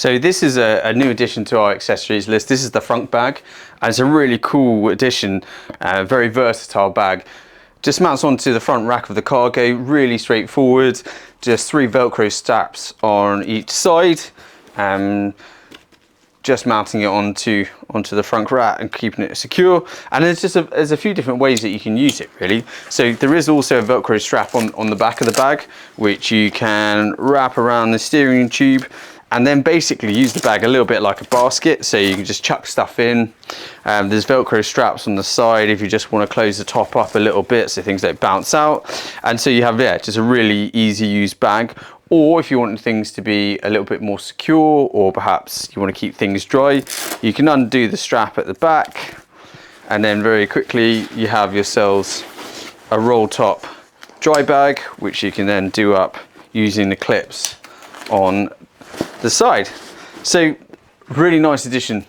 So this is a new addition to our accessories list. This is the Frunk bag, and it's a really cool addition, very versatile bag. Just mounts onto the front rack of the cargo, really straightforward. Just 3 Velcro straps on each side, just mounting it onto the front rack and keeping it secure. And there's a few different ways that you can use it, really. So there is also a Velcro strap on the back of the bag, which you can wrap around the steering tube, and then basically use the bag a little bit like a basket, so you can just chuck stuff in. There's Velcro straps on the side if you just want to close the top up a little bit so things don't bounce out. And so you have, yeah, just a really easy use bag. Or if you want things to be a little bit more secure, or perhaps you want to keep things dry, you can undo the strap at the back, and then very quickly you have yourselves a roll top dry bag, which you can then do up using the clips on the side. So really nice addition